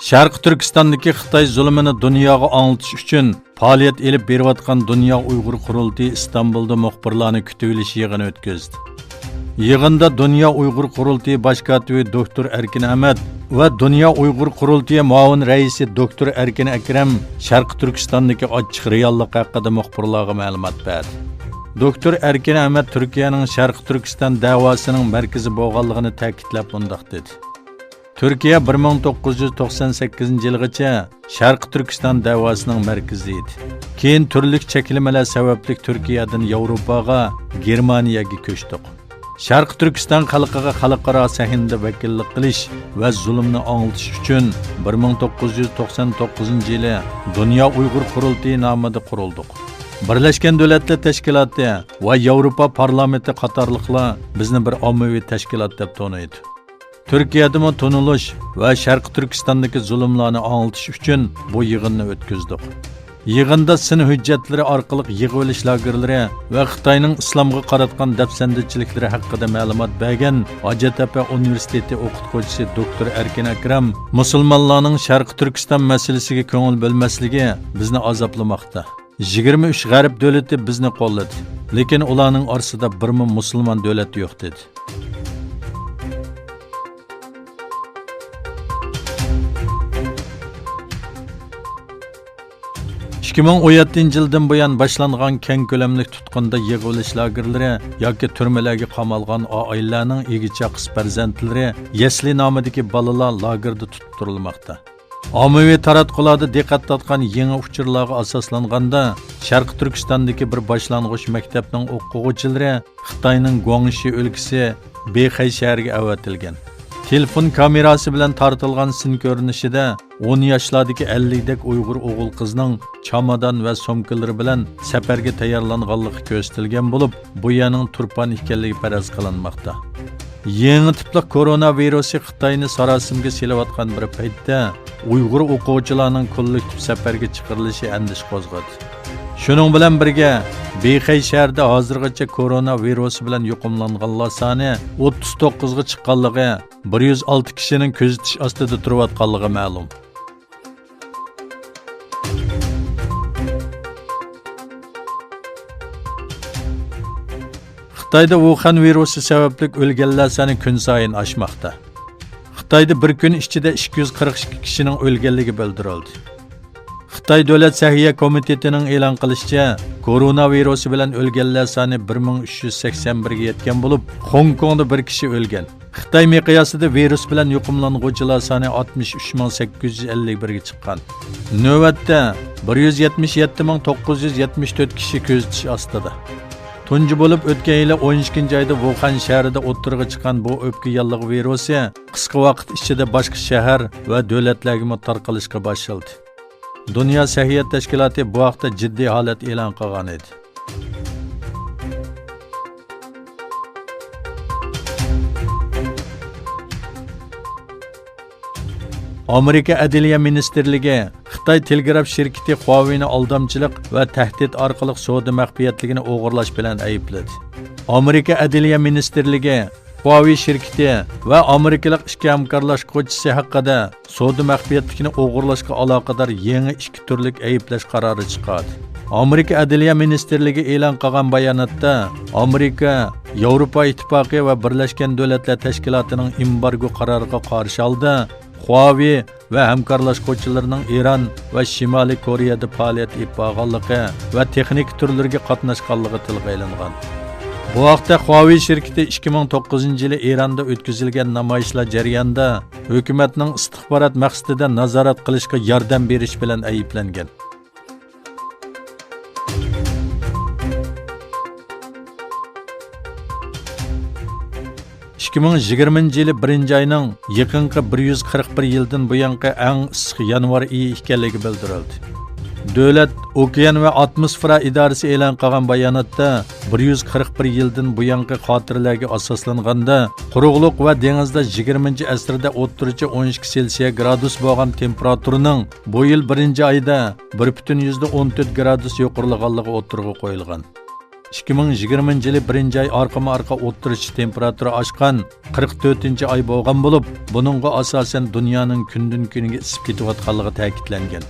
Sharq Turkistondagi Xitoy zulmini dunyoga anglatish uchun faoliyat elib berayotgan Dunyo Uyg'ur qurultiyi Istanbulda muxbirlarni kutib olish yig'ini o'tkazdi. Yig'inda Dunyo Uyg'ur qurultiyi bosh kotibi doktor Erkin Ahmad va Dunyo Uyg'ur qurultiyi muavin raisi doktor Erkin Akram Sharq Turkistondagi ochiq reallik haqida muxbirlarga ma'lumot berdi. Doktor Erkin Ahmad Turkiyaning Sharq Turkiston davosining markazi bo'lganligini ta'kidlab bundoq dedi. Türkiye 1998 yılgacha Sharq Turkiston davosining markazi edi. Keyin turli cheklamalar sababli Turkiyadan Yevropaga, Germaniyaga ko'chdik. Sharq Turkiston xalqiga xalqaro sahnada vakillik qilish va zulmni anglatish uchun 1999-yili Dunyo Uyg'ur qurultiyi nomida qurildik. Birlashgan Davlatlar Tashkiloti va Yevropa parlamenti qatorliqlar bizni bir ommaviy tashkilot deb taniydi. Türkiye'de tonuluş ve Sharq Turkistondagi zulmlarni anglatish uchun bu yig'inni o'tkazdik. Yig'inda sin hujjatlari orqali yig'ilish lagerlari va Xitoyning islomga qaratgan dafsandichiliklari haqida ma'lumot bergan Hacettepe Universiteti o'qituvchisi doktor Erkin Akram musulmonlarning Sharq Turkiston masalasiga ko'ngil bo'lmasligi bizni azoplamoqda. 23 g'arb davlati bizni qo'lladi, lekin ularning orasida bir musulmon davlat yo'q dedi. 2017 yıldan bu yan başlanğan keng ko'lamli tutqunda yig'ilish lagerlari yoki turmalarga qamalgan oilalarning egicha qiz farzandlari Yesli nomidagi balalar lagerda tutib turilmoqda. Ommaviy taratqularda diqqat tortgan yangi uchurlarga asoslanganda Sharq Turkistondagi bir boshlang'ich maktabning o'quvchilari Xitoyning Guangxi o'lkasi Bexay shahriga avatilgan. Telefon kamerasi bilan tartilgan sin ko'rinishida 10 yoshlardagi 50 dak Uyg'ur o'g'il qizning chamadan va somkalari bilan safarga tayyorlanganligi ko'rsatilgan bo'lib, bu yaning turpan ekanligi faraz qilinmoqda. Yangi tipli koronavirusi Xitoyni sarosimga selayotgan bir paytda Uyg'ur o'quvchilarining kollektiv safarga chiqarilishi andish qo'zg'adi. Shuning bilan birga Bexay shahrida hozirgacha koronavirus bilan yuqumlanganlar soni 39 ga chiqqanligi, 106 kishining kuzatish ostida turayotganligi ma'lum. Xitoyda Wuhan virusi sababli o'lganlar soni kun sayin oshmoqda. Xitoyda bir kun ichida 242 kishining o'lganligi bildirildi. Xitoy Davlat Səhiyyə Komitetining e'lon qilishicha, koronavirusi bilan o'lganlar soni 1381 ga yetgan bo'lib, Hong Kongda bir kishi o'lgan. Xitoy miqyosida virus bilan yuqumlanuvchilar soni 63851 ga chiqqan. Navbatda 177974 kishi kuzatish ostida. Tunji bo'lib o'tgan yil 12-oyda Wuhan shahrida o'ttirg'i chiqqan bu o'pka yallig'i virusi qisqa vaqt ichida boshqa shahar va davlatlarga tarqalishga boshladi. Dünya Səhiyyə Təşkilatı bu haqda ciddi holat e'lon qilgan edi. Amerika Adliya Ministerligi Xitoy telegraf şirkati Huawei'ni aldamchilik va tahdid orqali savdo maxfiyatligini o'g'irlash bilan aybladi. Amerika Adliya Ministerligi Huawei şirkati va Amerikalik ishchi hamkorlashuvchisi haqida savdo maxfiyatligini o'g'irlashga aloqador yangi ikki turlik ayblash qarori chiqardi. Amerika Adliya Ministerligi e'lon qilgan bayonotda Amerika, Yevropa Ittifoqi va Birlashgan Davlatlar Tashkilotining embargo qaroriga qarshi holda Huawei va hamkorlashuvchilarining Eron va Shimoliy Koreyada faoliyat olganligi va texnik turlarga qatnashganligi tilga olingan. Bu haqda Huawei şirkati 2009-yili Eronda o'tkazilgan namoyishlar jarayonida hukumatning istixborot maqsadida nazorat qilishga yordam berish bilan ayblangan. yili 1-oyning yaqinqi 141 yildan buyangi eng issiq yanvar oyi ekanligi bildirildi. Davlat okean va atmosfera idorasi e'lon qilgan bayonotda 141 yildan buyangi xotiralarga asoslanganda quruqlik va dengizda 20-asrda o'ttircha 12 Selsiya gradus bo'lgan temperaturaning bu yil 1-oyda 1,14 gradus yuqorilganligi o'tirg'i qo'yilgan. 2020 yılı 1. ay arqama-arqa o'ttirish temperatura oshgan 44. ay bo'lgan bo'lib, buningga asosan dunyoning kundan kuniga isib ketayotganligi ta'kidlangan.